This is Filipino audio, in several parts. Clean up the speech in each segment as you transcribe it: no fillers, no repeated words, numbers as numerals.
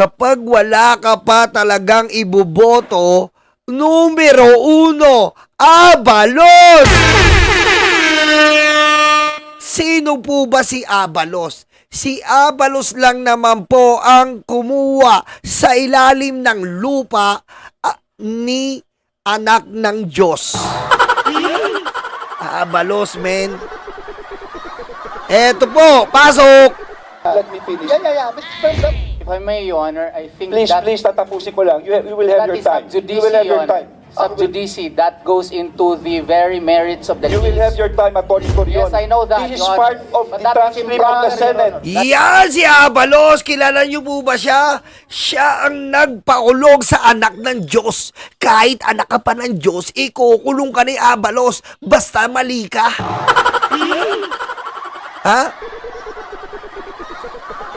Kapag wala ka pa talagang iboboto, numero 1, Abalos! Sino po ba si Abalos? Si Abalos lang naman po ang kumuha sa ilalim ng lupa ni anak ng Diyos. Abalos, men. Eto po, pasok! Let me finish. Yeah. Mr. President, if I may, Your Honor, I think Please, that, please, tatapusin ko lang. You will have that your is time. sub judice, You will have your Your Honor. time. Sub judice, that goes into the very merits of the You will case. have your time, Atty. Corion. Yes, I know that, This is Your Honor. part of But the that is transcript of the improper, Senate. Your Honor. Yan si Abalos, kilala niyo po ba siya? Siya ang nagpakulong sa anak ng Diyos. Kahit anak ka pa ng Diyos, ikukulong ka ni Abalos, basta mali ka. Ha?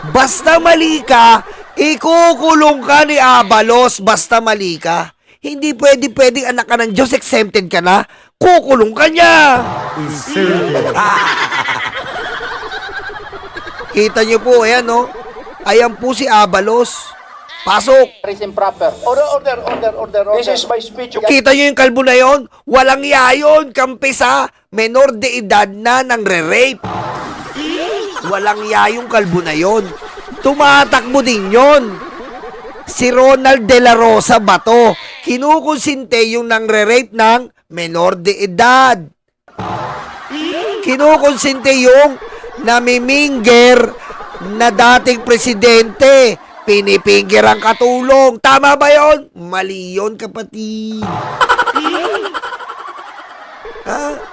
Basta mali ka, ikukulong ka ni Abalos, basta mali ka. Hindi pwedeng anak ka ng Diyos, exempted ka na, kukulong ka niya. Kita niyo po, ayan no? Ayan po si Abalos. Pasok. That is improper. Order. This is my speech. Kita niyo yung kalbo na yon? Walang yayon, kampisa. Menor de edad na nang re-rape. Walang yayong kalbo na yon. Tumatakbo din yon. Si Ronald De La Rosa ba to? Kinukonsinte yung nang re-rape ng menor de edad. Kinukonsinte yung namiminger na dating presidente. Pinipinggir ang katulong. Tama ba yon? Mali yun, kapatid. Ha?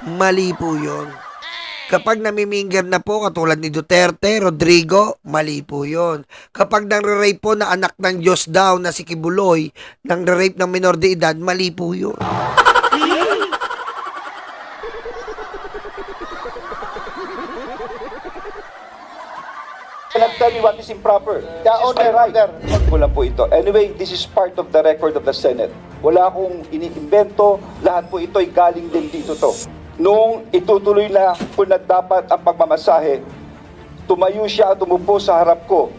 Mali po yun. Kapag namiminger na po, katulad ni Duterte, Rodrigo, mali po yun. Kapag nang-rape po na anak ng Diyos daw na si Kibuloy, nang-rape ng minor de edad, mali po yun. Cannot tell me what is improper. Yeah, order. Ko lang po ito. Anyway, this is part of the record of the Senate. Wala akong iniimbento. Lahat po ito'y galing din dito to. Nung itutuloy na kung na dapat ang pagmamasahe, tumayo siya at umupo sa harap ko.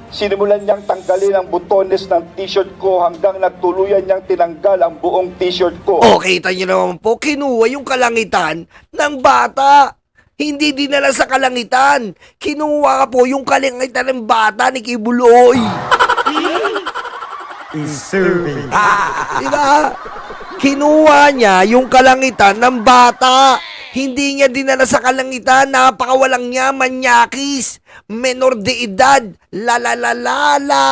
Sinimulan niyang tanggalin ang butones ng t-shirt ko hanggang nagtuluyan niyang tinanggal ang buong t-shirt ko. O, kita niyo naman po, kinuha yung kalangitan ng bata. Hindi dinala sa kalangitan. Kinuha po yung kalangitan ng bata ni Kibuloy. Diba? Kinuha niya yung kalangitan ng bata. Hindi niya dinala sa kalangitan. Napakawalang niya, manyakis. Menor de edad. La la la la la.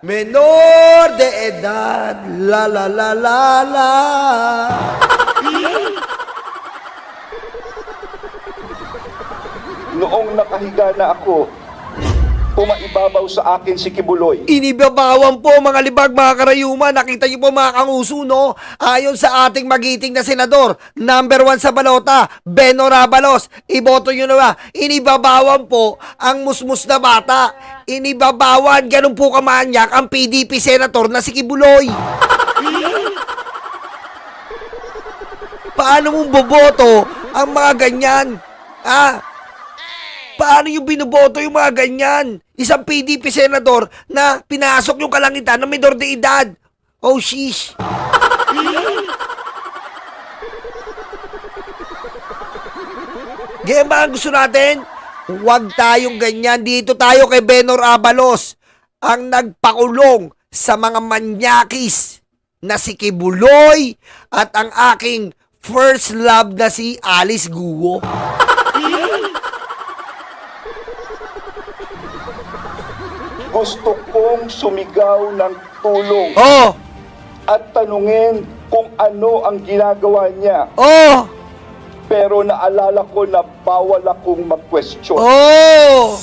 Menor de edad. La la la la la. Noong nakahiga na ako, pumaibabaw sa akin si Kibuloy. Inibabawan po mga libag, mga karayuma. Nakita niyo po mga kanguso, no? Ayon sa ating magiting na senador, number 1 sa balota, Benor Abalos. Iboto niyo na ba? Inibabawan po ang musmus na bata. Inibabawan, ganun po kamanyak ang PDP senator na si Kibuloy. Paano mong boboto ang mga ganyan? Paano yung binoboto yung mga ganyan? Isang PDP senador na pinasok yung kalangitan ng menor de edad. Oh, sheesh. Ganyan ba ang gusto natin? Huwag tayong ganyan. Dito tayo kay Benor Abalos, ang nagpakulong sa mga manyakis na si Kibuloy at ang aking first love na si Alice Guo. Gusto kong sumigaw ng tulong Oh! at tanungin kung ano ang ginagawa niya. Oh! Pero naalala ko na bawal akong mag-question. Oh!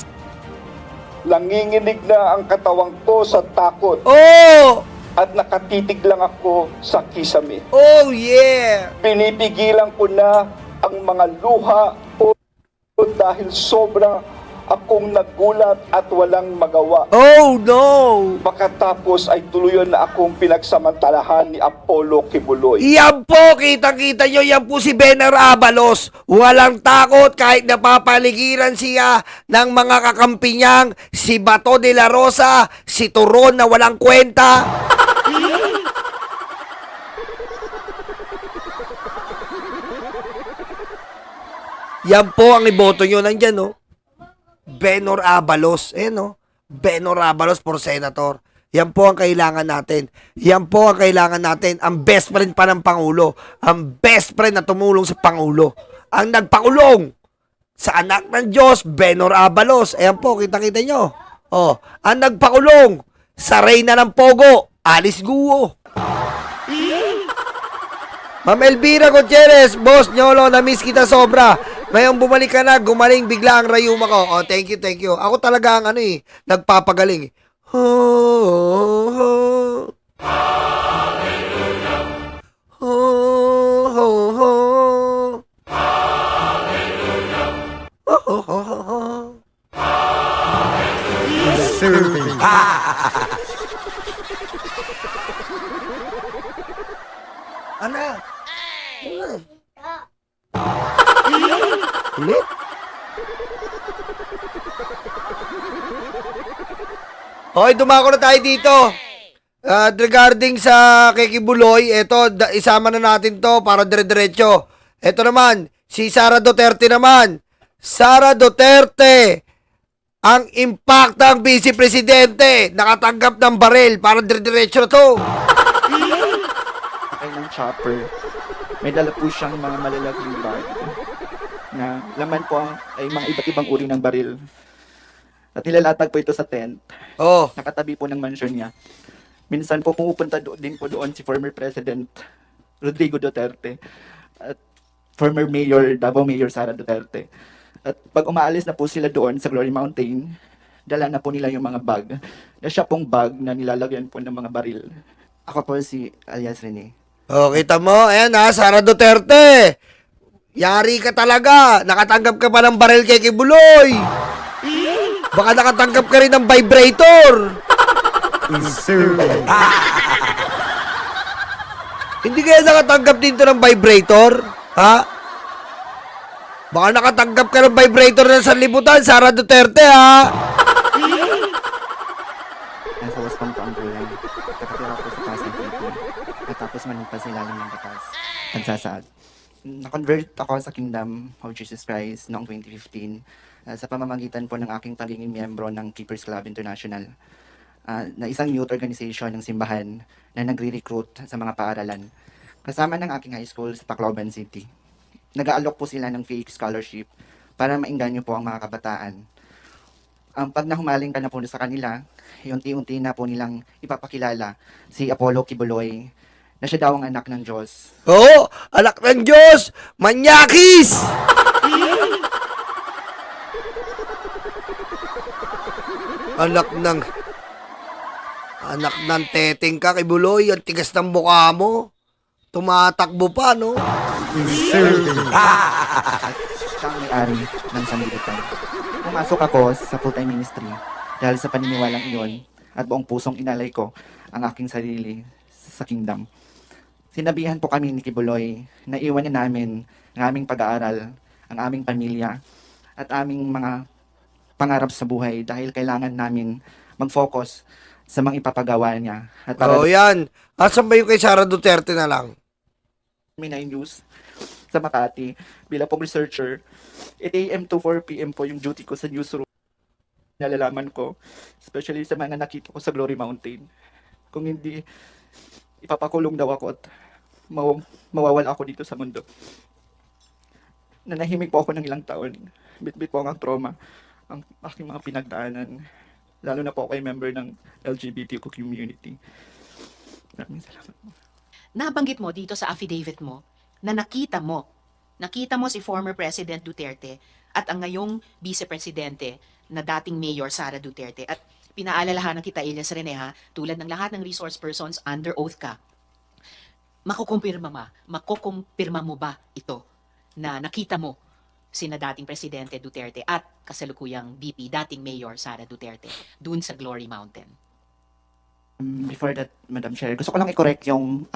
Nanginginig na ang katawang ko sa takot Oh! at nakatitig lang ako sa kisame. Oh, yeah! Pinipigilan ko na ang mga luha o dahil sobra akong nagulat at walang magawa. Oh no! Makatapos ay tuluyan na akong pinagsamantalahan ni Apollo Kibuloy. Yan po, kitang-kita nyo, yan po si Bener Abalos. Walang takot kahit napapaligiran siya ng mga kakampi niyang si Bato de la Rosa, si Turon na walang kwenta. Yan po ang iboto nyo. Nandyan, no? Benor Abalos. Eh, no? Benor Abalos for senator. Yan po ang kailangan natin. Yan po ang kailangan natin. Ang best friend pa ng Pangulo. Ang best friend na tumulong sa Pangulo. Ang nagpakulong sa anak ng Diyos, Benor Abalos. Ayan po, kita-kita nyo. Oh, ang nagpakulong sa reyna ng Pogo, Alice Guo. Ma'am Elvira Gutierrez, Boss Nyolo, na-miss kita sobra. Ngayon bumalik ka na, gumaling bigla ang rayuma ko. Oh, thank you, thank you. Ako talaga ang nagpapagaling. Ho, ho. Ho, ho, ho. Ho, ho, ho, ho. Ana? Ulit? Okay, dumako na tayo dito. Regarding sa kay Kibuloy, eto, isama na natin to para dire-diretso. Eto naman, si Sara Duterte naman. Sara Duterte, ang impactang vice presidente, nakatanggap ng baril para dire-diretso na to. Ay ng chopper. May dala po siyang mga malalaking bag na laman po ay mga iba't ibang uri ng baril. At nilalatag po ito sa tent. Oh, Nakatabi po ng mansion niya. Minsan po pumupunta din po doon si former President Rodrigo Duterte at former Mayor, Davao Mayor Sara Duterte. At pag umaalis na po sila doon sa Glory Mountain, dala na po nila yung mga bag. Na siya pong bag na nilalagyan po ng mga baril. Ako po si alias Rene. oh, kita mo, ayan ha, Sara Duterte. Yari ka talaga. Nakatanggap ka pa ng baril kay Kibuloy. Baka nakatanggap ka rin ng vibrator. Hindi kaya nakatanggap dito ng vibrator? Ha? Baka nakatanggap ka ng vibrator ng sanlibutan, Sara Duterte, ha? Nasa Westpam po ang bulan. Nakatira po sa Pasay City. At tapos manumpas sa ilalim ng batas. Nagsasaad. Na-convert ako sa Kingdom of Jesus Christ noong 2015 sa pamamagitan po ng aking pagiging miyembro ng Keepers Club International na isang youth organization ng simbahan na nagre-recruit sa mga paaralan. Kasama ng aking high school sa Tacloban City. Nag-aalok po sila ng fake scholarship para maingganyo po ang mga kabataan. Pag nahumaling ka na po sa kanila, unti-unti na po nilang ipapakilala si Apollo Kibuloy na siya daw ang anak ng Diyos. Oo, anak ng Diyos! Manyakis! Anak ng teteng ka, Kibuloy. Ang tigas ng mukha mo. Tumatakbo pa, no? Siya ang may-ari ng sanlibutan. Pumasok ako sa full-time ministry dahil sa paniniwalang iyon at buong pusong inalay ko ang aking sarili sa kingdom. Sinabihan po kami ni Kibuloy na iwan na namin ang aming pag-aaral, ang aming pamilya, at aming mga pangarap sa buhay dahil kailangan namin mag-focus sa mga ipapagawa niya. At para Oo, yan. Asan ba yung kay Sara Duterte na lang? may news sa Makati bilang pong researcher, 8 a.m. to 4 p.m. po yung duty ko sa newsroom. Nalalaman ko, especially sa mga nakita ko sa Glory Mountain. Kung hindi, ipapakulong daw ako at mawawala ako dito sa mundo. Nanahimik po ako ng ilang taon. Bit-bit po ang trauma, ang aking mga pinagdaanan. Lalo na po ako ay member ng LGBTQ community. Maraming salamat po. Nabanggit mo dito sa affidavit mo na nakita mo si former President Duterte at ang ngayong Vice Presidente na dating Mayor Sara Duterte. At pinaalalahanan kita, Elias Rene, ha, tulad ng lahat ng resource persons, under oath ka. Makukumpirma mo ba ito na nakita mo sina dating Presidente Duterte at kasalukuyang VP, dating Mayor Sara Duterte, dun sa Glory Mountain? Before that, Madam Chair, gusto ko lang i-correct yung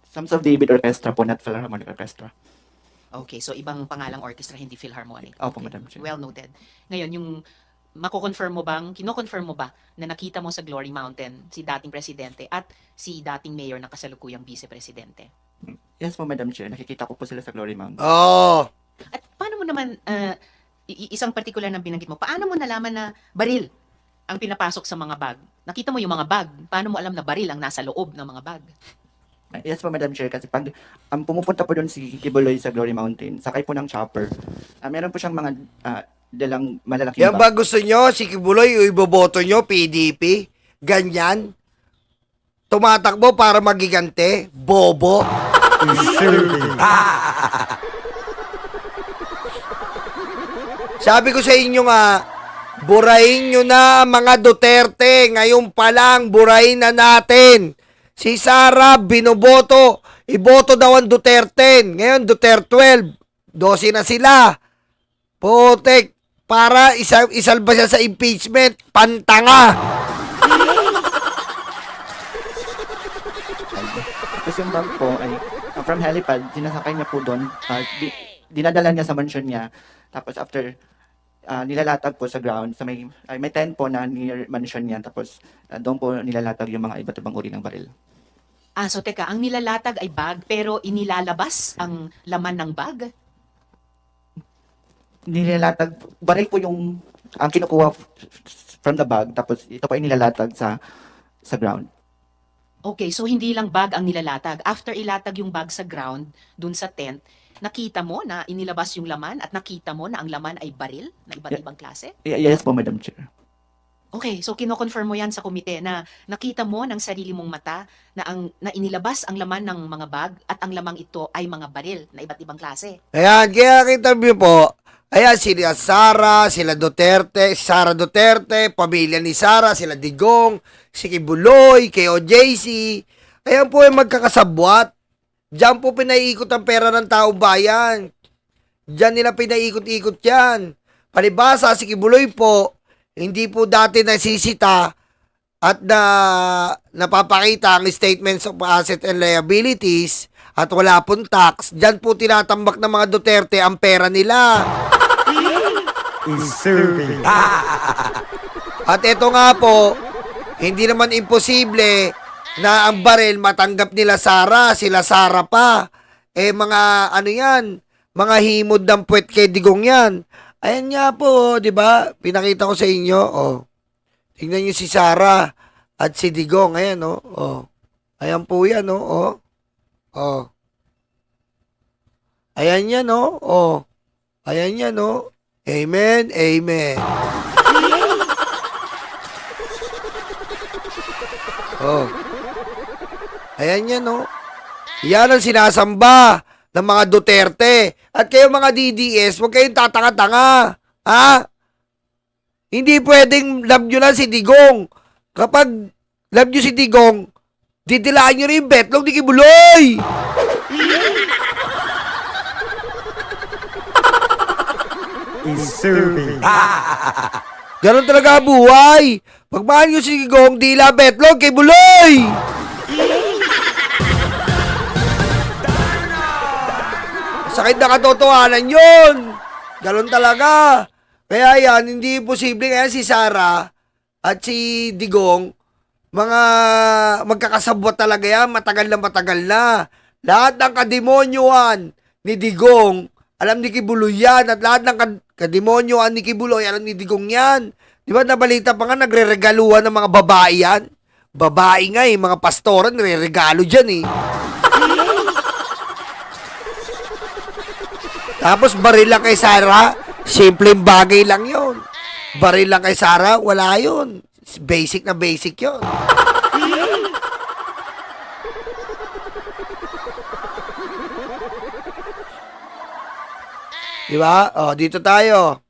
Sons of David Orchestra po, not Philharmonic Orchestra. Okay, so ibang pangalang orchestra, hindi Philharmonic. Opo, Okay, Madam Chair. well noted. Ngayon, yung kino-confirm mo ba na nakita mo sa Glory Mountain si dating Presidente at si dating Mayor ng kasalukuyang Vice Presidente? Yes po, Madam Chair. Nakikita ko po sila sa Glory Mountain. Oh, At paano mo naman, isang particular na binanggit mo, paano mo nalaman na baril ang pinapasok sa mga bag? Nakita mo yung mga bag, paano mo alam na baril ang nasa loob ng mga bag? Yes po, Madam Chair. Kasi pag pumupunta po doon si Kibuloy sa Glory Mountain, sakay po ng chopper, meron po siyang mga dalang malalaking yan ba bag. gusto nyo? Si Kibuloy, iboboto nyo, PDP? Ganyan? Tumatakbo para magigante? Bobo? Sabi ko sa inyo nga, burahin nyo na mga Duterte. Ngayon pa lang, burahin na natin. Si Sara, binoboto. Iboto daw ang Duterte. Ngayon, Duterte 12. 12 na sila. Potek. Para isalba siya sa impeachment. Pantanga. Tapos yung bag po ay from helipad, sinasakay niya po doon. Dinadala niya sa mansion niya. Tapos after nilalatag po sa ground, sa may tent po na near mansion niya. Tapos doon po nilalatag yung mga iba't ibang uri ng baril. So teka, ang nilalatag ay bag pero inilalabas ang laman ng bag? Nilalatag, baril po yung ang kinukuha from the bag. Tapos ito po ay nilalatag sa ground. Okay, so hindi lang bag ang nilalatag. After ilatag yung bag sa ground, dun sa tent, nakita mo na inilabas yung laman at nakita mo na ang laman ay baril na iba't ibang klase? Yes po, Madam Chair. Okay, so kino-confirm mo yan sa komite na nakita mo ng sarili mong mata na inilabas ang laman ng mga bag at ang lamang ito ay mga baril na iba't ibang klase. Ayan, kaya kita po, ayan, sila Sara, sila Duterte, Sara Duterte, pamilya ni Sara, sila Digong, si Kibuloy, kay OJC. Ayan po ay magkakasabwat. Diyan po pinaiikot ang pera ng taong bayan. Diyan nila pinaiikot-ikot yan. Palibasa, si Kibuloy po, hindi po dati nasisita at napapakita ang statements of asset and liabilities at wala pong tax. Diyan po tinatambak ng mga Duterte ang pera nila. At ito nga po, hindi naman imposible na ang baril matanggap nila Sara, sila Sara pa. Mga ano yan, mga himod ng puwet kay Digong yan. Ayan nga po, di ba? Pinakita ko sa inyo, oh. Tingnan niyo si Sara at si Digong, ayan, oh. Ayan po yan, oh. Ayan yan, oh. Ayan yan, oh. Amen, amen. Oh. Ayan yan, oh. Yan ang sinasamba ng mga Duterte. At kayo mga DDS, huwag kayong tatanga-tanga. Ha? Hindi pwedeng love nyo lang si Digong. Kapag love nyo si Digong, didilaan nyo rin yung betlog ni Kibuloy. Ganon talaga buhay. Pag mahal nyo si Digong, dila betlog kay Buloy. Sakit na katotohanan yun. Ganon talaga. Kaya yan, hindi posible. Kaya si Sara at si Digong, magkakasabwat talaga yan. Matagal na. Lahat ng kademonyoan ni Digong, alam ni Kibuloy yan. At lahat ng kademonyoan ni Kibuloy, alam ni Digong yan. Di ba nabalita pa nga, nagre-regaluhan ng mga babae yan? Babae nga mga pastoran, nagre-regalo dyan Tapos baril lang kay Sara, simpleng bagay lang yon. Baril lang kay Sara, wala yon. Basic na basic yon. Di ba? Dito tayo.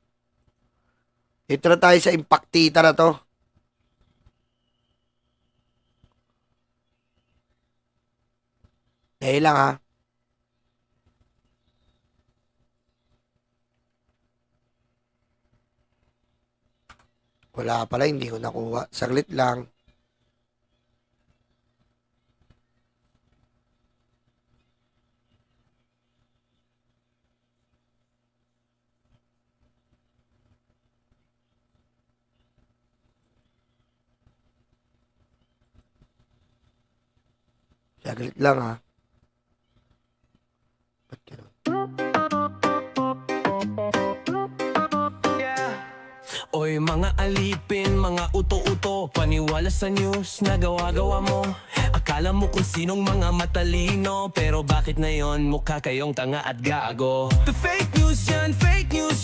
Dito na tayo sa impactita na to. Dahil lang ha. Wala pala, hindi ko nakuha. Saglit lang. Saglit lang ha. Ba't ganun? Oy mga alipin, mga uto-uto, paniwala sa news na gawa-gawa mo. Akala mo kung sinong mga matalino, pero bakit na yon mukha kayong tanga at gago? The fake news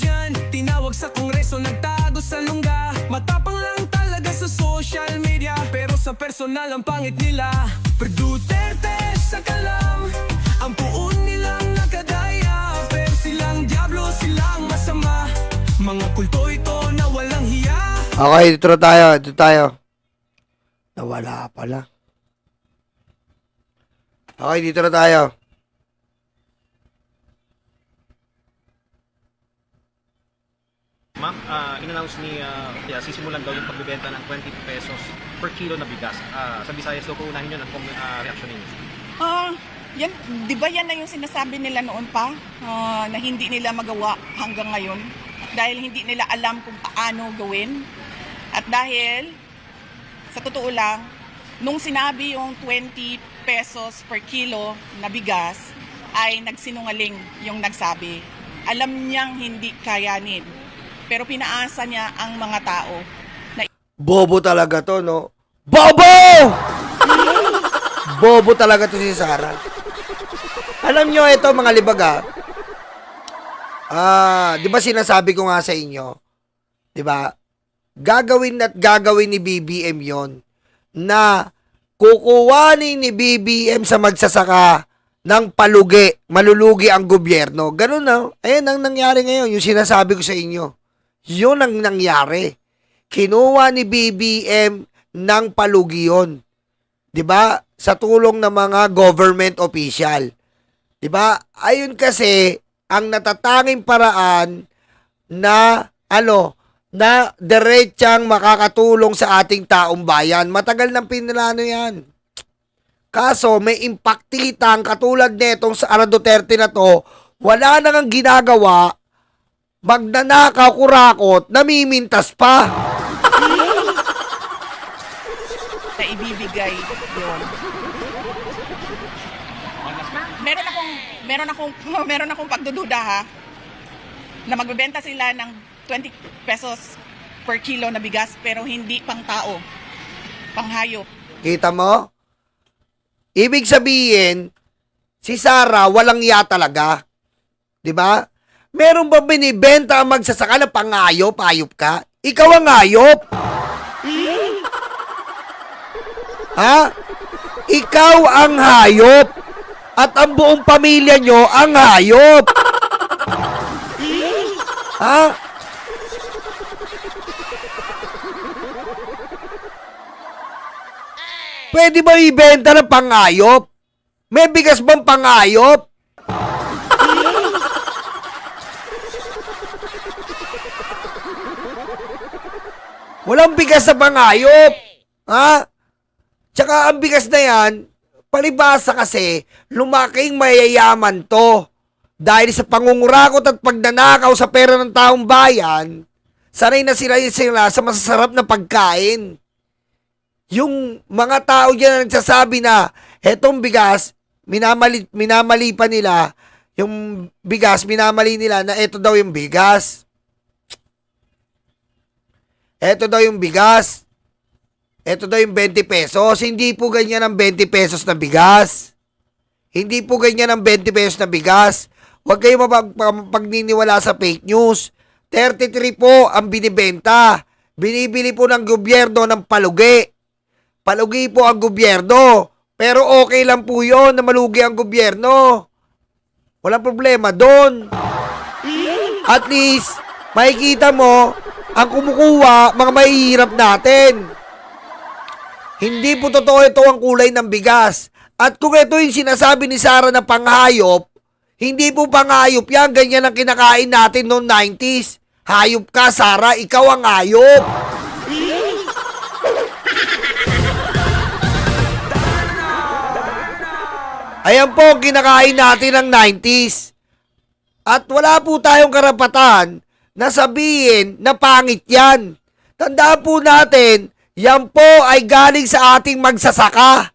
yan, tinawag sa kongreso, nagtago sa lungga. Matapang lang talaga sa social media, pero sa personal ang pangit nila. Per Duterte sa kalam, ang puon nilang nakadaya, pero silang diablo, silang masama. Mga kulto ito na walang hiya. Okay, dito na tayo. Dito tayo. Nawala pala. Okay, dito na tayo. Ma'am, in-announce ni kaya sisimulan daw yung pagbebenta ng 20 pesos per kilo na bigas. Sa Visayas daw po unahin yun. Ang reaction ninyo? Yan, di ba yan na yung sinasabi nila noon pa na hindi nila magawa hanggang ngayon dahil hindi nila alam kung paano gawin. At dahil, sa totoo lang, nung sinabi yung 20 pesos per kilo na bigas, ay nagsinungaling yung nagsabi. Alam niyang hindi kayanin, pero pinaasa niya ang mga tao. Bobo talaga to, no? Bobo! Bobo talaga to si Sara. Alam nyo, ito mga libaga. Di ba sinasabi ko nga sa inyo, di ba? Gagawin at gagawin ni BBM yon na kukuhanin ni BBM sa magsasaka ng palugi, malulugi ang gobyerno. Ganun na. Ayan ang nangyari ngayon, yung sinasabi ko sa inyo. Yun ang nangyari. Kinuha ni BBM ng palugi yun. 'Di ba? Sa tulong ng mga government official. 'Di ba? Ayun kasi ang natatanging paraan na na diretsang makakatulong sa ating taong bayan. Matagal nang pinlano 'yan. Kaso may impaktita ang katulad netong sa Sara Duterte na to, wala nang ang ginagawa, magnanakaw, kurakot, namimintas pa. Na ibibigay yun. Meron akong pagdududa ha, na magbebenta sila ng 20 pesos per kilo na bigas pero hindi pang tao, pang hayop. Kita mo? Ibig sabihin, si Sara walang ya talaga. 'Di ba? Meron ba binibenta ang magsasaka na pangayop, ayop ka? Ikaw ang ayop. Ha? Ikaw ang hayop. At ang buong pamilya nyo ang hayop. Ha? Pwede ba ibenta ng pangayop? May bigas bang pangayop? Walang bigas na pangayop. Ha? Tsaka ang bigas na yan, palibasa kasi, lumaking mayayaman to. Dahil sa pangungurakot at pagnanakaw sa pera ng taong bayan, sanay na sila sa masasarap na pagkain. Yung mga tao dyan na nagsasabi na, etong bigas, minamali pa nila, yung bigas, minamali nila na eto daw yung bigas. Eto daw yung bigas. Eto daw yung 20 pesos. Hindi po ganyan ang 20 pesos na bigas. Hindi po ganyan ang 20 pesos na bigas. Huwag kayo mapagniniwala sa fake news. 33 po ang binibenta. Binibili po ng gobyerno ng palugi. Palugi po ang gobyerno. Pero okay lang po yun na malugi ang gobyerno. Walang problema doon. At least, makikita mo, ang kumukuha, mga mahihirap natin. Hindi po totoo ito ang kulay ng bigas. At kung ito yung sinasabi ni Sara na panghayop, hindi po panghayop yan. Ganyan ang kinakain natin noong 90s. Hayop ka, Sara. Ikaw ang hayop. Ayan po, kinakain natin ng 90s. At wala po tayong karapatan na sabihin na pangit yan. Tandaan po natin, yan po ay galing sa ating magsasaka.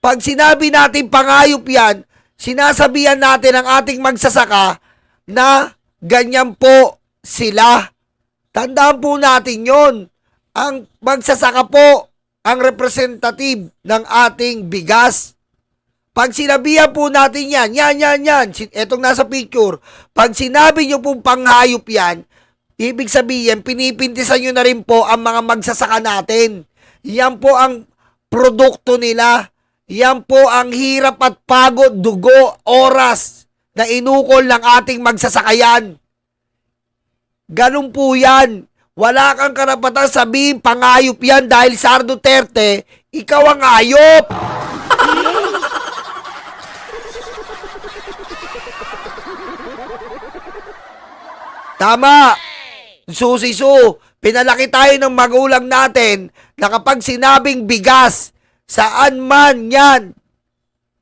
Pag sinabi natin pangayop yan, sinasabihan natin ang ating magsasaka na ganyan po sila. Tandaan po natin yon. Ang magsasaka po ang representative ng ating bigas. Pag sinabihan po natin yan. Etong nasa picture. Pag sinabi nyo pong panghayop yan, ibig sabihin, pinipintisan nyo na rin po ang mga magsasaka natin. Yan po ang produkto nila. Yan po ang hirap at pagod, dugo, oras na inukol ng ating magsasakayan. Ganun po yan. Wala kang karapatan sabihin pangayop yan dahil Sara Duterte, ikaw ang ayop. Tama. Susisu, pinalaki tayo ng magulang natin na kapag sinabing bigas, saan man yan,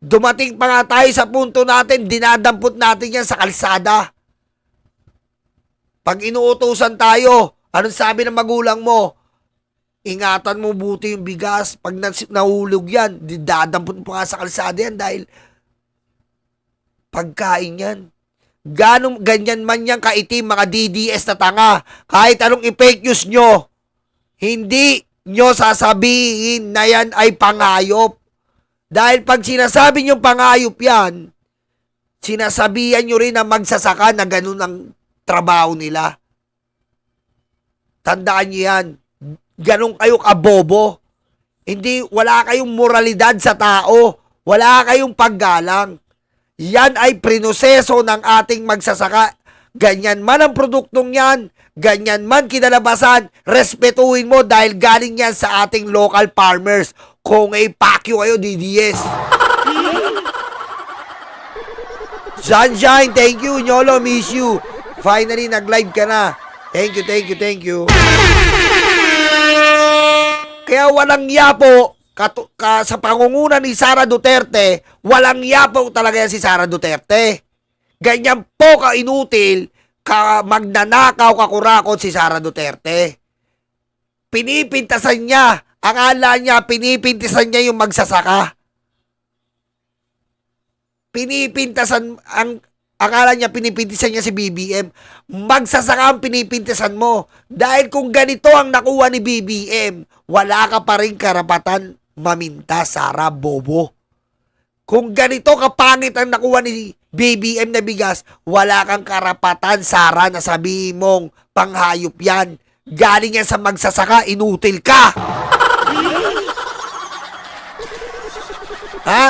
dumating pa nga tayo sa punto natin, dinadampot natin yan sa kalsada. Pag inuutusan tayo, anong sabi ng magulang mo? Ingatan mo buti yung bigas. Pag nahulog yan, dinadampot pa nga sa kalsada yan dahil pagkain yan. Ganyan man yan kaitim mga DDS na tanga. Kahit anong i-fake news nyo, hindi nyo sasabihin na yan ay pangayop. Dahil pag sinasabi nyo pangayop yan, sinasabihan nyo rin na magsasaka na ganun ang trabaho nila. Tandaan nyo yan. Ganun kayo kabobo. Hindi, wala kayong moralidad sa tao. Wala kayong paggalang. Yan ay prinoseso ng ating magsasaka. Ganyan man ang produktong yan, ganyan man kinalabasan, respetuhin mo dahil galing yan sa ating local farmers. Kung ay pakyo kayo, DDS. Sunshine, thank you. Nyolo, miss you. Finally, nag-live ka na. Thank you. Kaya walang yapo sa pangunguna ni Sara Duterte, walang yapo talaga yan si Sara Duterte. Ganyan po ka-inutil, magnanakaw, kakurakot si Sara Duterte. Pinipintasan niya, akala niya, pinipintasan niya yung magsasaka. Akala niya pinipintisan niya si BBM. Magsasaka ang pinipintisan mo. Dahil kung ganito ang nakuha ni BBM, wala ka pa rin karapatan maminta, Sara, bobo. Kung ganito kapangit ang nakuha ni BBM na bigas, wala kang karapatan, Sara, na sabihin mong panghayop yan. Galing yan sa magsasaka, inutil ka. Ha?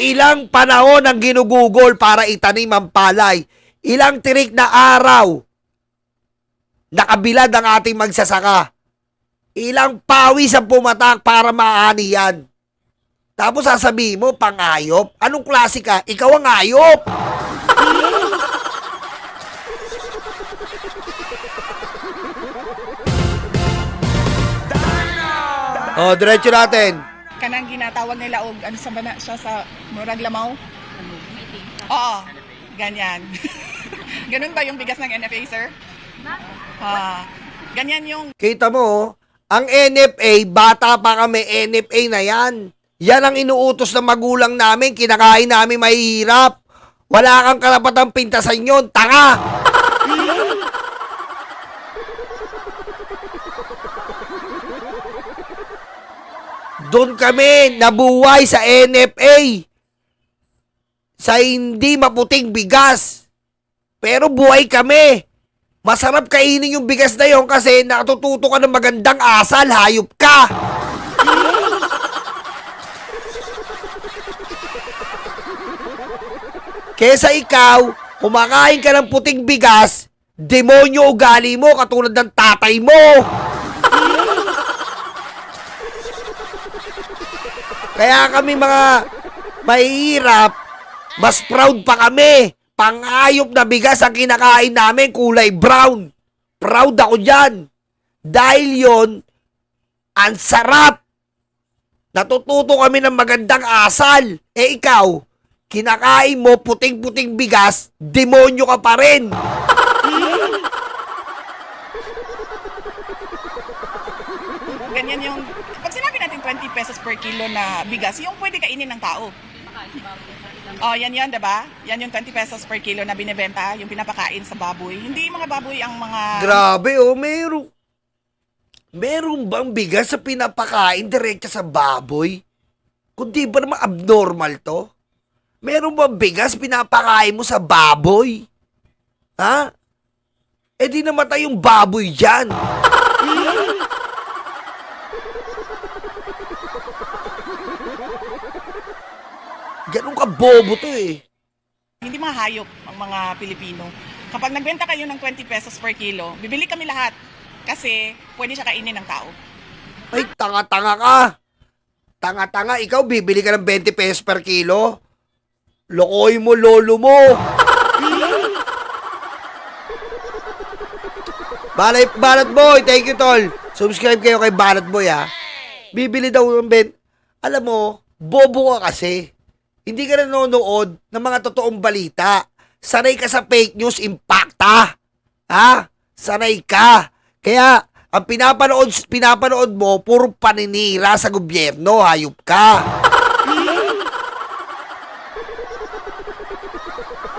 Ilang panahon ang ginugugol para itanim ang palay. Ilang tirik na araw nakabilad ang ating magsasaka. Ilang pawis ang pumatak para maani yan. Tapos sasabihin mo, pangayop? Anong klase ka? Ikaw ang ayop! Diretso natin. Kanang ginatawag nila og ano sa bana siya sa murag lamaw? Oo, ganyan. Ganun ba yung bigas ng NFA, sir? Ganyan yung... Kita mo, ang NFA, bata pa kami, NFA na yan. Yan ang inuutos ng magulang namin, kinakain namin mahihirap. Wala kang karapatang pintasan yun, tanga! Doon kami nabuhay sa NFA. Sa hindi maputing bigas. Pero buhay kami. Masarap kainin yung bigas na yon kasi natututo ka ng magandang asal, hayop ka. Kesa ikaw, kumakain ka ng puting bigas, demonyo ugali mo katulad ng tatay mo. Kaya kami mga mahihirap, mas proud pa kami. Pangayop na bigas ang kinakain namin, kulay brown. Proud ako dyan. Dahil yon, ang sarap Natututo kami ng magandang asal. Eh ikaw, kinakain mo puting-puting bigas, demonyo ka pa rin. Ganyan yung, pag sinabi natin 20 pesos per kilo na bigas, yung pwede kainin ng tao. Oh, yan yun, diba? Yan yung 20 pesos per kilo na binibenta, yung pinapakain sa baboy. Hindi mga baboy ang mga... Grabe oh, meron bang bigas sa pinapakain diretso sa baboy? Kundi ba naman abnormal to? Meron bang bigas pinapakain mo sa baboy? Ha? Eh di namatay yung baboy dyan. Ganun ka bobo to eh. Hindi mga hayop ang mga Pilipino. Kapag nagbenta kayo ng 20 pesos per kilo, bibili kami lahat kasi pwede siya kainin ng tao. Ay, tanga-tanga ka. Tanga-tanga, ikaw bibili ka ng 20 pesos per kilo? Lokoy mo, lolo mo. Balat Boy, thank you tol. Subscribe kayo kay Balat Boy ha. Bibili daw ng Alam mo, bobo ka kasi. Hindi ka nanonood ng mga totoong balita. Sanay ka sa fake news, impacta. Ha? Sanay ka. Kaya, ang pinapanood mo, puro paninira sa gobyerno, hayop ka.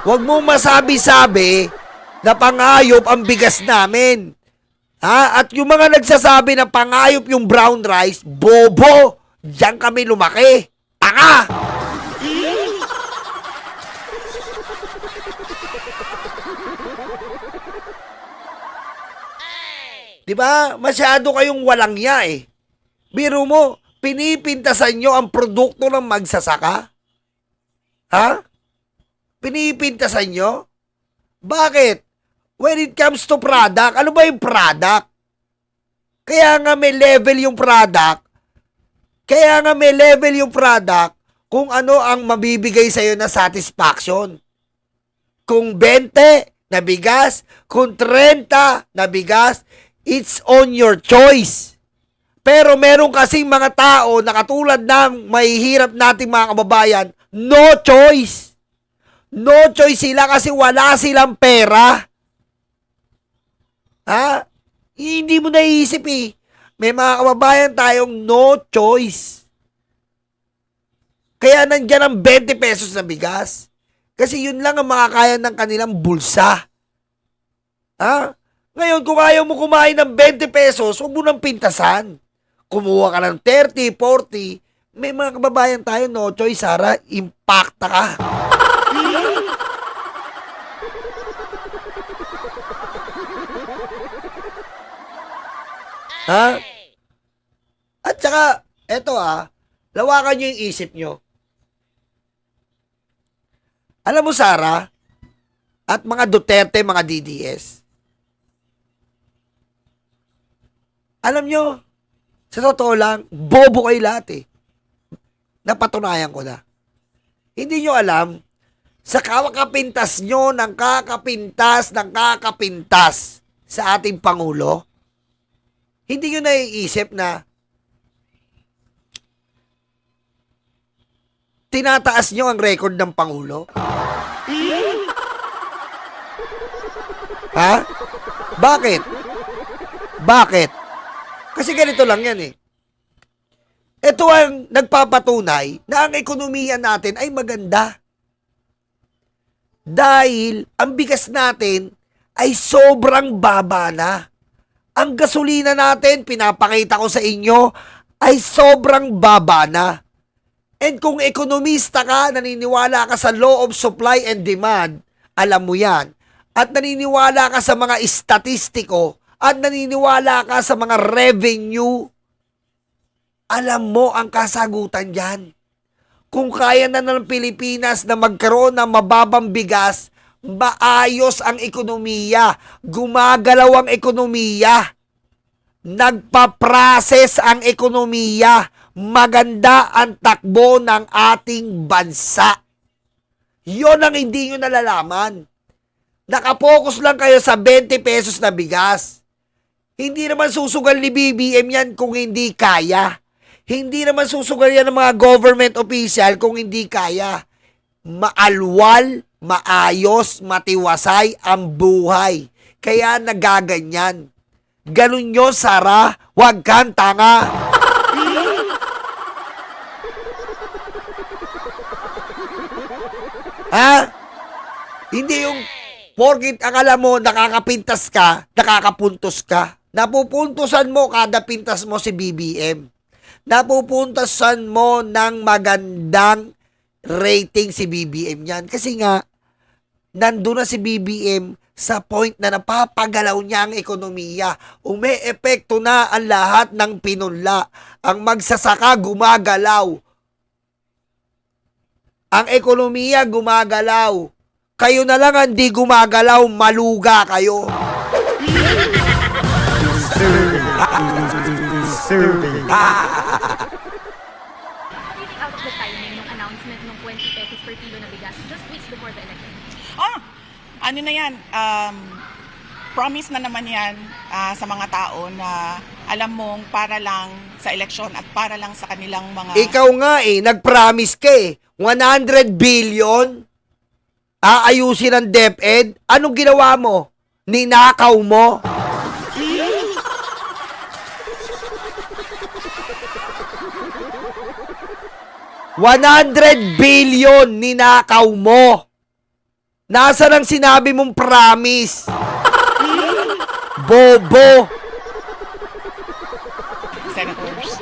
Huwag mong masabi-sabi na pangayop ang bigas namin. Ha? At yung mga nagsasabi na pangayop yung brown rice, bobo. Diyan kami lumaki. Tanga! Diba? Masyado kayong walang ya eh. Biro mo, pinipintasan nyo ang produkto ng magsasaka? Ha? Pinipintasan nyo? Bakit? When it comes to product, ano ba yung product? Kaya nga may level yung product. Kaya nga may level yung product kung ano ang mabibigay sa'yo na satisfaction. Kung 20 na bigas, kung 30 na bigas, it's on your choice. Pero meron kasing mga tao na katulad ng mahihirap nating mga kababayan, no choice. No choice sila kasi wala silang pera. Ha? Hindi mo naiisip eh. May mga kababayan tayong no choice. Kaya nandyan ang 20 pesos na bigas. Kasi yun lang ang makakaya ng kanilang bulsa. Ha? Ngayon, kung ayaw mo kumain ng 20 pesos, huwag mo nang pintasan. Kumuha ka ng 30, 40. May mga kababayan tayo, no choice, Sara. Impacta ka. Ha? At saka, eto lawakan nyo yung isip nyo. Alam mo, Sara, at mga Duterte, mga DDS, alam nyo, sa totoo lang, bobo kayo lahat eh. Napatunayan ko na. Hindi nyo alam, sa kakapintas nyo ng kakapintas sa ating Pangulo, hindi nyo naiisip na tinataas nyo ang record ng Pangulo? Ha? Bakit? Bakit? Kasi ganito lang yan eh. Ito ang nagpapatunay na ang ekonomiya natin ay maganda. Dahil ang bigas natin ay sobrang baba na. Ang gasolina natin, pinapakita ko sa inyo, ay sobrang baba na. And kung ekonomista ka, naniniwala ka sa law of supply and demand, alam mo yan. At naniniwala ka sa mga estatistiko, at naniniwala ka sa mga revenue, alam mo ang kasagutan dyan. Kung kaya na ng Pilipinas na magkaroon ng mababang bigas, maayos ang ekonomiya, gumagalaw ang ekonomiya, nagpa-process ang ekonomiya, maganda ang takbo ng ating bansa. Yon ang hindi nyo nalalaman. Nakapokus lang kayo sa 20 pesos na bigas. Hindi naman susugal ni BBM yan kung hindi kaya. Hindi naman susugal yan ng mga government official kung hindi kaya. Maalwal, maayos, matiwasay ang buhay. Kaya nagaganyan. Ganun yun, Sara. Huwag kang tanga. Ha? Hindi yung porkit akala mo nakakapintas ka, nakakapuntos ka. Napupuntusan mo kada pintas mo si BBM. Napupuntasan mo ng magandang rating si BBM yan. Kasi nga, nandun na si BBM sa point na napapagalaw niya ang ekonomiya. Ume-epekto na ang lahat ng pinunla. Ang magsasaka gumagalaw. Ang ekonomiya gumagalaw. Kayo na lang ang di gumagalaw, maluga kayo. Out of the timing ng announcement ng 20 pesos per kilo na bigas just weeks before the election. Ano na yan, promise na naman yan sa mga tao na alam mong para lang sa eleksyon at para lang sa kanilang mga... Ikaw nga nag-promise ka 100 billion aayusin ang DepEd. Anong ginawa mo? Ninakaw mo? $100 billion ninakaw mo. Nasaan ang sinabi mong promise? Bobo. senators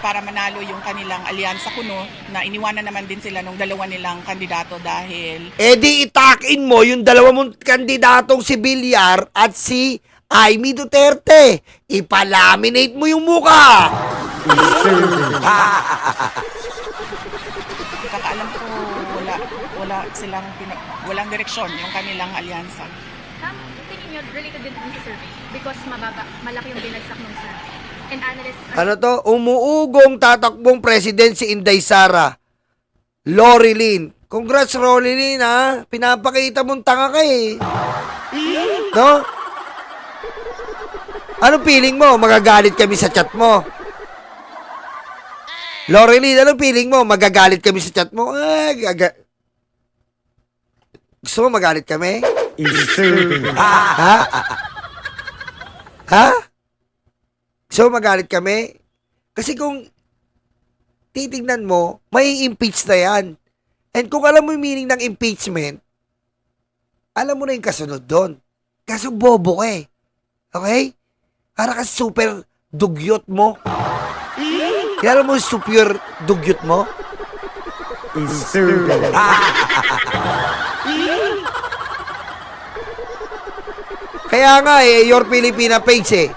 para manalo yung kanilang alyansa kuno na iniwanan naman din sila nung dalawa nilang kandidato dahil Di itakin mo yung dalawa mong kandidatong si Villar at si Amy Duterte. Ipalaminate mo yung muka. kakaalam ko wala silang walang direksyon yung kanilang alyansa. Tingin nyo, related din sa survey because malaki yung binagsak ng survey. And analysts Ano to? Umuugong tatakbong president si Inday Sara. Lorilyn. Congrats, Lorilyn, ha? Pinapakita mong tanga ka No? Anong feeling mo? Magagalit kami sa chat mo. Lorilyn, anong feeling mo? Magagalit kami sa chat mo? Gusto mo magalit kami? Ha? Ha? So, magalit kami? Kasi kung titignan mo, may impeach na yan. And kung alam mo yung meaning ng impeachment, alam mo na yung kasunod doon. Kaso bobo ka Okay? Para kasi super dugyot mo. Kaya mo yung super dugyot mo? Kaya nga your Filipina page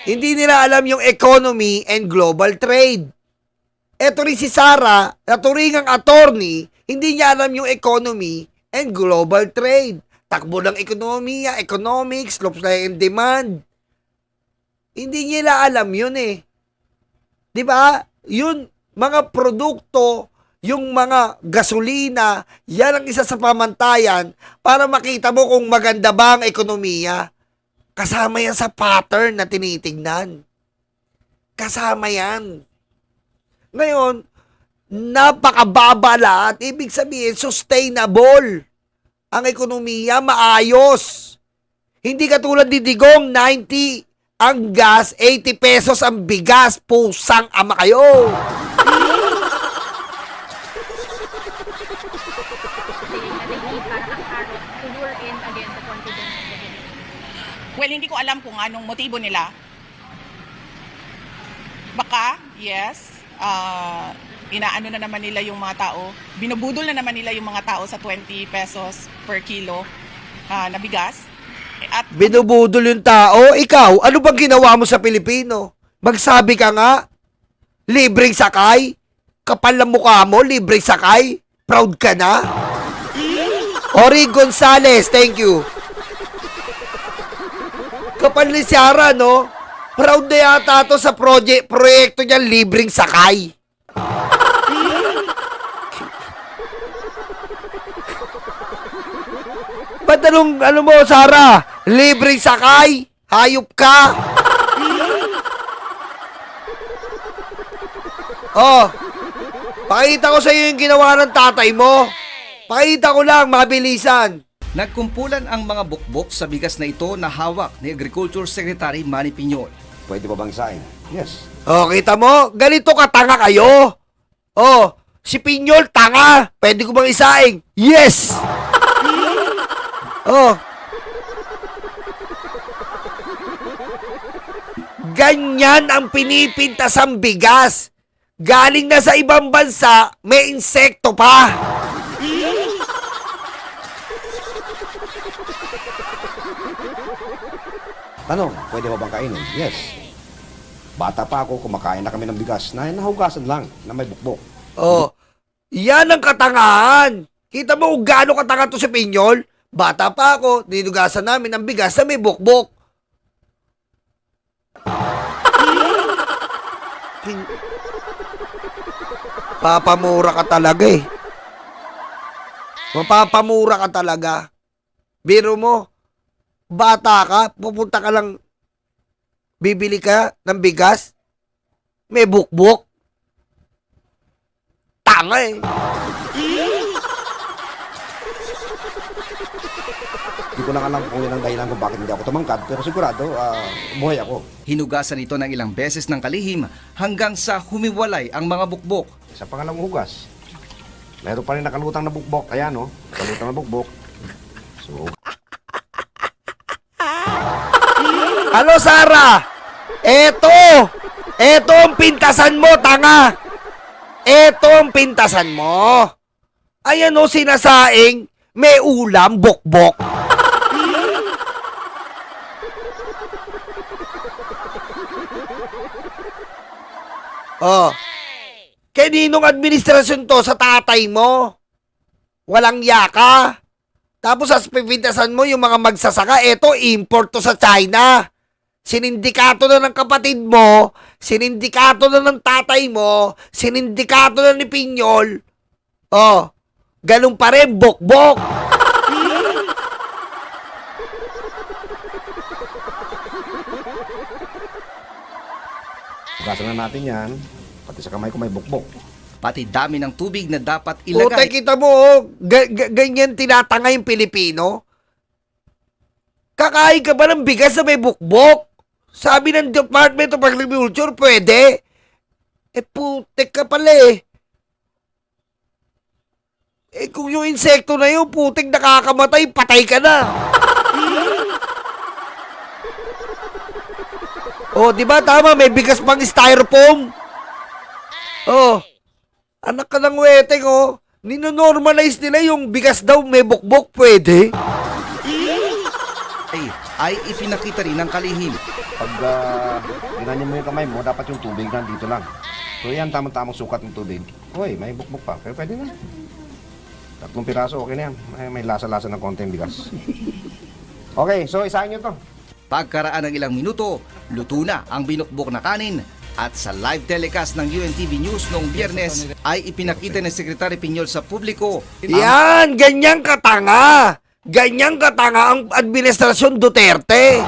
Hindi nila alam yung economy and global trade. Eto rin si Sara, naturingang attorney, hindi niya alam yung economy and global trade. Takbo ng ekonomiya, economics, supply and demand. Hindi nila alam yun Di ba? Yun, mga produkto, yung mga gasolina, yan ang isa sa pamantayan para makita mo kung maganda ba ang ekonomiya. Kasama yan sa pattern na tinitignan. Kasama yan. Ngayon, napakababa lahat. Ibig sabihin, sustainable. Ang ekonomiya, maayos. Hindi katulad ni Digong, 90 ang gas, 80 pesos ang bigas. Pusang ama kayo. saying that they need para ang carrot to lure in again the confidence of the Philippines. Well, hindi ko alam kung anong motibo nila. Baka, yes, inaano na naman nila yung mga tao, binubudol na naman nila yung mga tao sa 20 pesos per kilo na bigas. At Binubudol yung tao. Ikaw, ano bang ginawa mo sa Pilipino? Magsabi ka nga, libreng sakay? Kapal na mukha mo, libreng sakay? Proud ka na? Ori Gonzales, thank you. Kapal ni Sara, no? Proud na yata to sa proyekto niya, libreng sakay. Ba't ano mo, Sara? Libreng sakay? Hayop ka? Oh, pakita ko sa iyo yung ginawa ng tatay mo. Pakita ko lang, mabilisan. Nagkumpulan ang mga bukbok sa bigas na ito na hawak ni Agriculture Secretary Manny Piñol. Pwede ba bang isain? Yes. Oh, kita mo? Ganito katanga kayo. Oh, si Piñol tanga. Pwede ko bang isaing? Yes! Oh. Ganyan ang pinipintas ang bigas. Galing na sa ibang bansa, may insekto pa. Tanong, pwede ba bang kainin? Yes. Bata pa ako, kumakain na kami ng bigas na nahugasan lang, na may bukbok. Oh, yan ang katangahan. Kita mo kung gaano katanga to si Piñol? Bata pa ako, dinugasan namin ng bigas na may bukbok. Papamura ka talaga eh. Mapapamura ka talaga. Biro mo, bata ka, pupunta ka lang, bibili ka ng bigas, may bukbok. Tanga eh. Hindi ko lang alam kung yun ang dahilan kung bakit hindi ako tumangkad, pero sigurado, buhay ako. Hinugasan ito ng ilang beses ng kalihim hanggang sa humiwalay ang mga bukbok. Sa pangalawang hugas, meron pa rin nakalutang na bukbok. Ayan, no? Nakalutang na bukbok. So, Ano, Sarah? Eto ang pintasan mo, tanga. Eto ang pintasan mo. Ayan o, sinasaing, may ulam, bukbok. Oh. Kaninong administrasyon to sa tatay mo? Walang yaka. Tapos sa pipintasan mo yung mga magsasaka, eto import to sa China. Sinindikato na ng kapatid mo, sinindikato na ng tatay mo, sinindikato na ni Piñol. Oh, ganun pa rin, bokbok. hugasan na natin yan. Pati sa kamay ko may bukbok. Pati dami ng tubig na dapat Puta, ilagay. kita mo, oh, ganyan tinatanga yung Pilipino. Kakain ka ba ng bigas na may bukbok? Sabi ng Department of Agriculture, pwede. Putik ka pala eh. Kung yung insekto na yun, putik nakakamatay, patay ka na. Oh, di ba tama, may bigas pang styrofoam. Oh, anak ka ng weteng, oh. Ninonormalize nila yung bigas daw may bukbok, pwede. Ay ipinakita rin ng kalihim. Pag ginanyan mo yung kamay mo, dapat yung tubig nandito lang. So yan, tamang-tamang sukat ng tubig. Uy, may bukbok pa. Pero pwede na. 3 piraso, okay na yan. May lasa-lasa ng konti yung bigas. Okay, so isahin nyo to. Pagkaraan ng ilang minuto, luto na ang binukbok na kanin. At sa live telecast ng UNTV News noong Biyernes ay ipinakita ng Secretary Piñol sa publiko. Yan, ganyang katanga. Ganyang katanga ang administrasyon Duterte.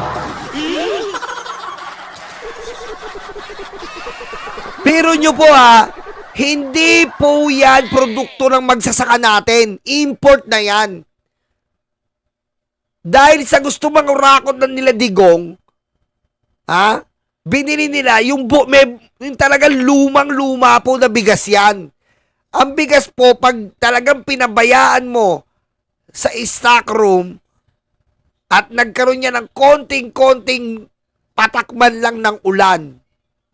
Pero nyo po ha, hindi po yan produkto ng magsasaka natin. Import na yan. Dahil sa gusto mangurakot ng nila digong, ha? Binili nila yung talagang lumang-luma po na bigas yan. Ang bigas po, pag talagang pinabayaan mo sa stock room at nagkaroon niya ng konting-konting patakman lang ng ulan,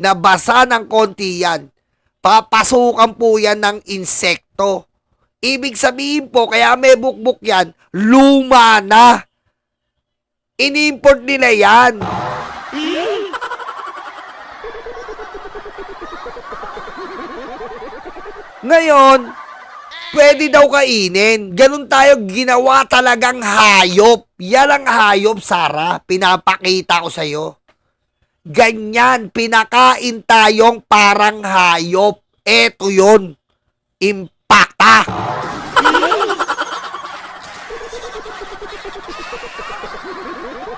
na basa ng konti yan, papasukan po yan ng insekto. Ibig sabihin po, kaya may bukbok yan, luma na. Ini-import nila yan. Ngayon, pwede daw kainin. Ganun tayo ginawa talagang hayop. Yan ang hayop, Sara. Pinapakita ko sa'yo. Ganyan, pinakain tayong parang hayop. Eto yun. Impakta.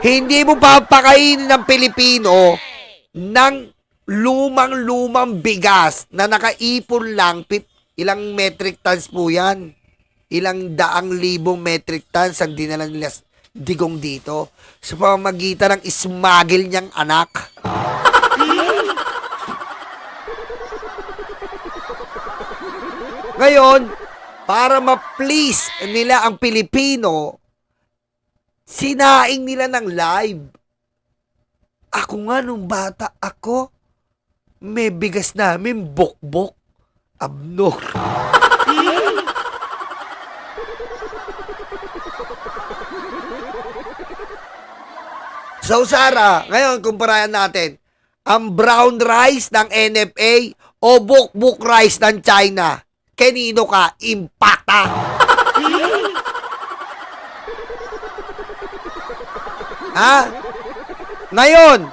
Hindi mo papakainin ng Pilipino ng lumang-lumang bigas na nakaipon lang, ilang metric tons po yan. Ilang daang libong metric tons ang dinala nila Digong dito sa pamamagitan ng smuggle niyang anak. Ngayon, para ma-please nila ang Pilipino, sinaing nila ng live. Ako nga nung bata ako, may bigas namin bok-bok. Abnor. So, Sara, ngayon, kumparayan natin ang brown rice ng NFA o bok-bok rice ng China. Kanino ka? Impata. Ha? Ngayon,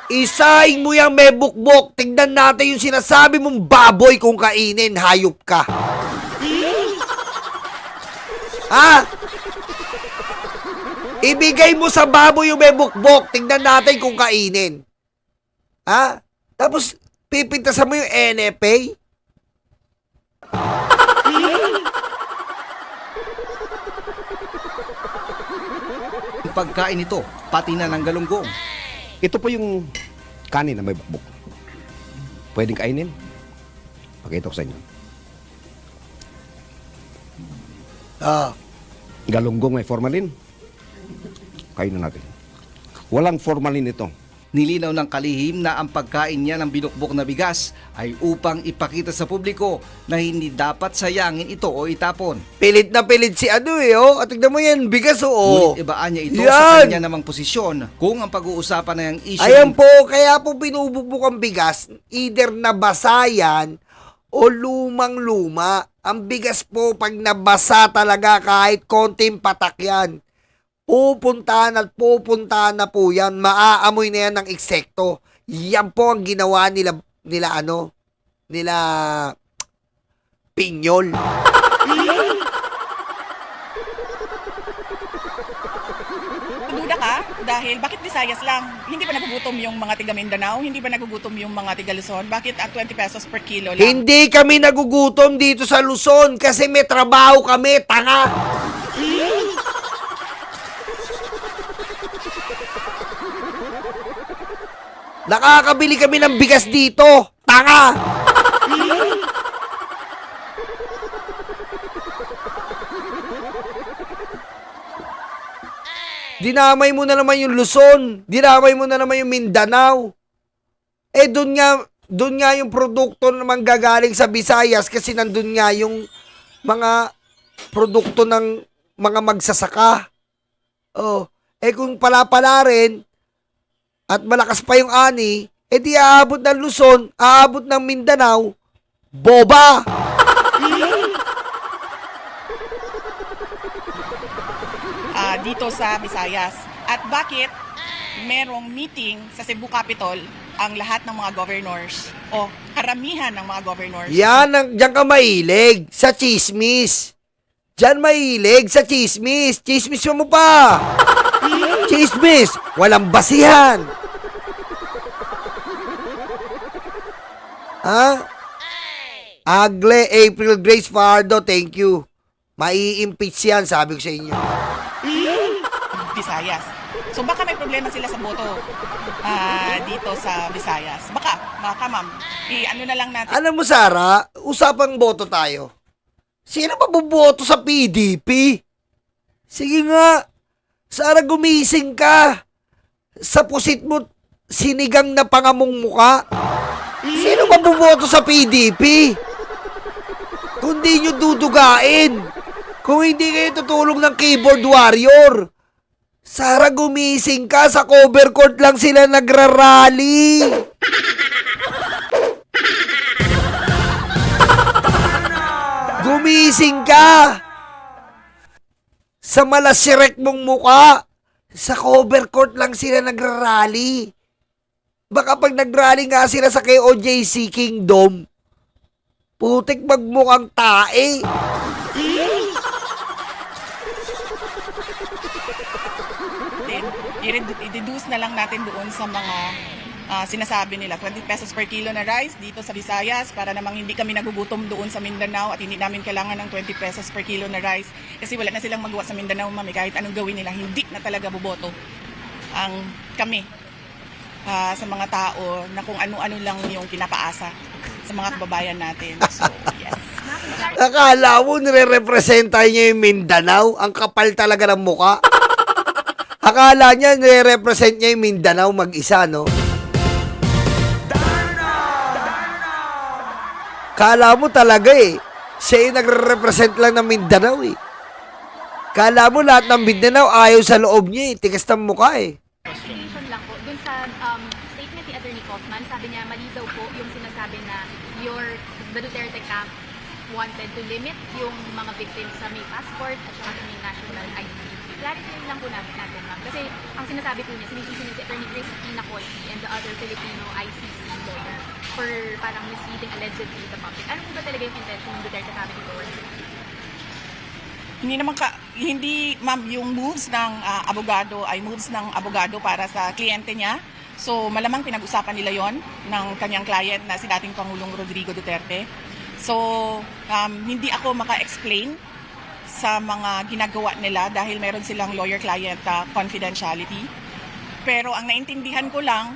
isaing mo yung may bukbok. Tignan natin yung sinasabi mong baboy kung kainin. Hayop ka. Ha? Ibigay mo sa baboy yung may bukbok. Tignan natin kung kainin. Ha? Tapos, pipintasan mo yung NFA? Pagkain ito, pati na ng galunggong. Ito po yung kanin na may bakbok. Pwedeng kainin. Pakita ko sa inyo. Galunggong may formalin. Kainin natin. Walang formalin ito. Nilinaw ng kalihim na ang pagkain niya ng binukbok na bigas ay upang ipakita sa publiko na hindi dapat sayangin ito o itapon. Pilit na pilit si ano oh. At tignan mo yan, bigas Ngunit ibaan niya ito sa kanya namang posisyon kung ang pag-uusapan na yung issue. Ayan po, kaya po binubugbog ang bigas, either nabasa yan o lumang-luma. Ang bigas po, pag nabasa talaga kahit konting patak yan, pupuntahan na po yan. Maaamoy na yan ng insekto. Yan po ang ginawa nila Pinyol. Duda ka? Dahil bakit Visayas lang? Hindi ba nagugutom yung mga tiga Mindanao? Hindi ba nagugutom yung mga tiga Luzon? Bakit at 20 pesos per kilo lang? Hindi kami nagugutom dito sa Luzon kasi may trabaho kami, tanga. Nakakabili kami ng bigas dito, tanga. Dinamay mo na naman yung Luzon. Dinamay mo na naman yung Mindanao. Eh, doon nga yung produkto na manggagaling sa Visayas kasi nandun nga yung mga produkto ng mga magsasaka. Oh, eh kung pala rin at malakas pa yung ani, eh di aabot ng Luzon, aabot ng Mindanao, boba! Dito sa Visayas. At bakit merong meeting sa Cebu Capitol ang lahat ng mga governors o karamihan ng mga governors? Diyan ka mahilig sa chismis. Diyan mahilig sa chismis. Chismis mo pa. Chismis. Walang basihan. Ha? Agle, April Grace Fardo, thank you. Mai-impeach yan, sabi ko sa inyo. Visayas. So baka may problema sila sa boto dito sa Visayas. Baka ma'am, ano na lang natin. Alam mo, Sara, usapang boto tayo. Sino ba buboto sa PDP? Sige nga, Sara, gumising ka. Sa pusit mo, sinigang na pangamong muka. Sino ba buboto sa PDP? Kung di nyo dudugain. Kung hindi kayo tutulong ng keyboard warrior. Sara, gumising ka. Sa cover court lang sila nagrarally. Gumising ka. Sa malasirek mong muka. Sa cover court lang sila nagrarally. Baka pag nagrally nga sila sa KOJC Kingdom, putik magmukhang tae. I-reduce na lang natin doon sa mga sinasabi nila 20 pesos per kilo na rice dito sa Visayas para namang hindi kami nagugutom doon sa Mindanao at hindi namin kailangan ng 20 pesos per kilo na rice kasi wala na silang magawa sa Mindanao, mami. Kahit anong gawin nila, hindi na talaga boboto ang kami sa mga tao na kung ano-ano lang yung pinapaasa sa mga kababayan natin. So, yes. Akala mo nire-representa niya yung Mindanao? Ang kapal talaga ng muka. Akala niya nire-represent niya yung Mindanao mag-isa, no? Kala mo talaga siya yung nagre-represent lang ng Mindanao Kala mo lahat ng Mindanao ayaw sa loob niya tigas ng mukha Question lang po, dun sa statement ni Attorney Kaufman, sabi niya mali daw po yung sinasabi na the Duterte camp wanted to limit yung mga victims sa may passport at saka sa may national ID. Clarify lang po natin, ma'am. Kasi ang sinasabi po niya, sinisisi niya si Attorney Cristina Colby and the other Filipino ICC lawyer for parang misleading allegedly the public. Ano po ba talaga yung intention ng Duterte family towards it? Hindi ma'am, yung moves ng abogado ay moves ng abogado para sa kliyente niya. So malamang pinag-usapan nila yon ng kanyang client na si dating Pangulong Rodrigo Duterte. So hindi ako maka-explain sa mga ginagawa nila dahil meron silang lawyer-client confidentiality. Pero ang naintindihan ko lang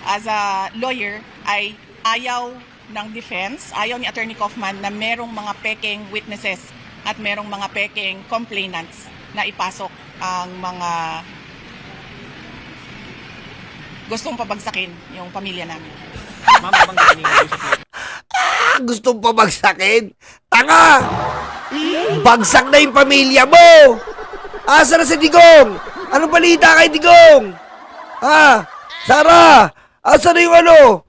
as a lawyer ay ayaw ng defense, ayaw ni Attorney Kaufman na merong mga peking witnesses at merong mga peking complainants na ipasok ang mga gustong pabagsakin yung pamilya namin. Ma'am, nabanggit niyo yung Gustong pabagsakin? Tanga! Bagsak na yung pamilya mo! Asa na si Digong? Ano balita kay Digong? Sara! Asa na yung ano?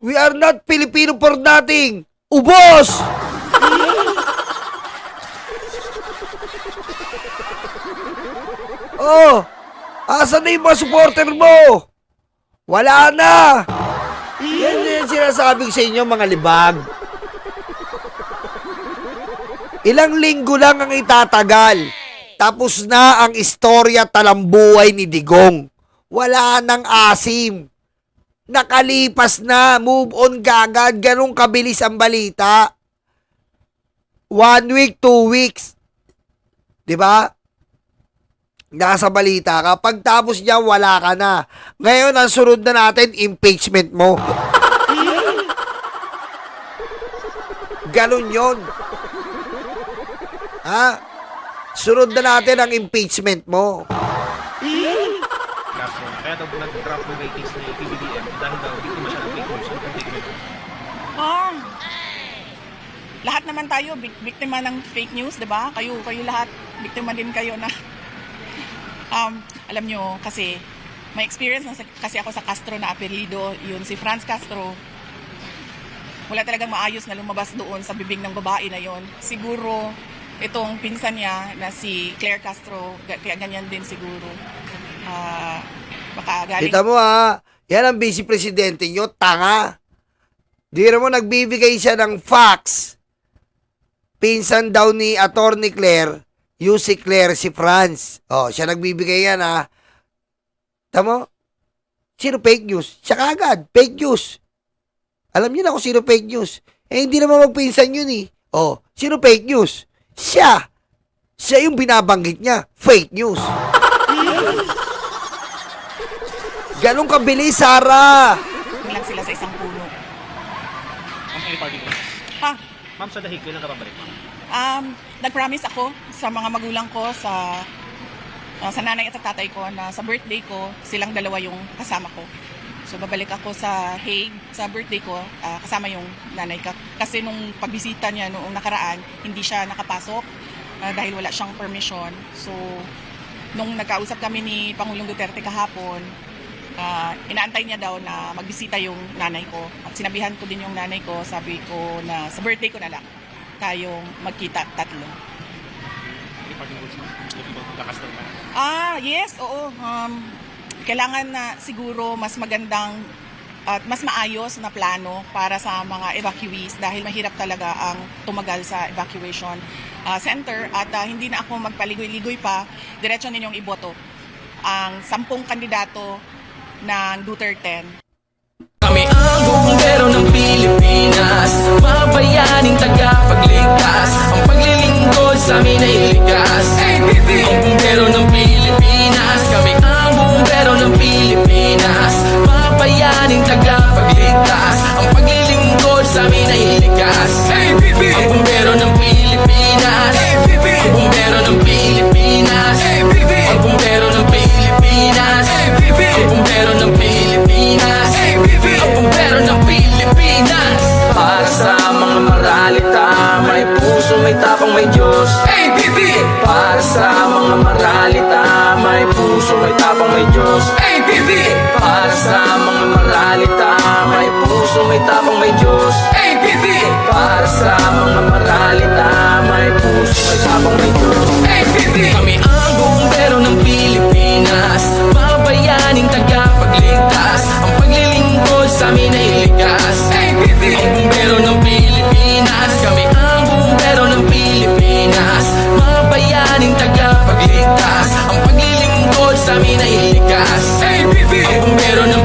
We are not Filipino for nothing! Ubos! Asa na yung mga supporter mo? Wala na! Yan din sinasabi ko sa inyo, mga libag. Ilang linggo lang ang itatagal. Tapos na ang istorya talambuhay ni Digong. Wala nang asim. Nakalipas na. Move on kagad. Ganun kabilis ang balita. 1 week, 2 weeks. Diba? Nasa balita ka. Pagtapos niya, wala ka na. Ngayon, ang sunod na natin, impeachment mo. Ganun yun. Sunod na natin ang impeachment mo. Castro. Kaya daw nag-drop ng ratings ni PBBM dahil daw biktima siya ng fake news. Ang impeachment. Lahat naman tayo biktima ng fake news, 'di ba? Kayo lahat biktima din kayo na alam nyo, kasi may experience kasi ako sa Castro na apelido, yun si Franz Castro. Wala talagang maayos na lumabas doon sa bibig ng babae na yon. Siguro itong pinsan niya na si Claire Castro, kaya ganyan din siguro. Baka galing... Kita mo yan ang vice presidente nyo, tanga. Di mo nagbibigay siya ng facts. Pinsan daw ni Attorney Claire, yung si Claire, si Franz. Siya nagbibigay yan Tama? Sino fake news? Siya kagad, fake news. Alam niyo na kung sino fake news. Hindi naman magpinsan yun sino fake news? Siya. Siya yung binabanggit niya. Fake news. Ganun kabilis, Sara. lang sila sa isang puno. Ma'am, any party news? Ma'am, sa dahig, kailan ka babalik, ma'am? Nag-promise ako sa mga magulang ko, sa nanay at sa tatay ko, na sa birthday ko, silang dalawa yung kasama ko. So babalik ako sa Hague sa birthday ko, kasama yung nanay ko. Kasi nung pagbisita niya noong nakaraan, hindi siya nakapasok dahil wala siyang permission. So nung nagkausap kami ni Pangulong Duterte kahapon, inaantay niya daw na magbisita yung nanay ko. At sinabihan ko din yung nanay ko, sabi ko na sa birthday ko na lang tayong magkita tatlo. Any party news, ma'am? Kakastal na. Yes, oo. Kailangan na siguro mas magandang at mas maayos na plano para sa mga evacuees dahil mahirap talaga ang tumagal sa evacuation center at hindi na ako magpaligoy-ligoy pa, diretso ninyong iboto ang 10 kandidato ng Duterte. Kami ang bumbero ng Pilipinas, mga bayaning tagapagligtas. Ang paglilingkod sa amin ay likas. Ang bumbero ng Pilipinas, kami ang bumbero ng Pilipinas, mga bayaning tagapagligtas. Ang paglilingkod sa amin ay likas. Ang bumbero ng Pilipinas, ang bumbero ng Pilipinas, ang bumbero ng Pilipinas, ang bumbero ng Pilipinas, ang bumbero ng Pilipinas. Para sa mga maralita, may puso, may tapang, may Diyos. Para sa mga maralita, may puso, may tapang, may Diyos. Para sa mga maralita, may puso, may tapang, may Diyos. Para sa mga maralita, may puso, may tapang, may Diyos. Kami ang bumbero ng Pilipinas, mga bayaning tagapagligtas. Ang paglilingkod sa amin ay likas. Ang bumbero ng Pilipinas, kami ang bumbero ng Pilipinas, mga bayaning tagapagligtas. Ang paglilingkod sa amin ay likas. Ang bumbero ng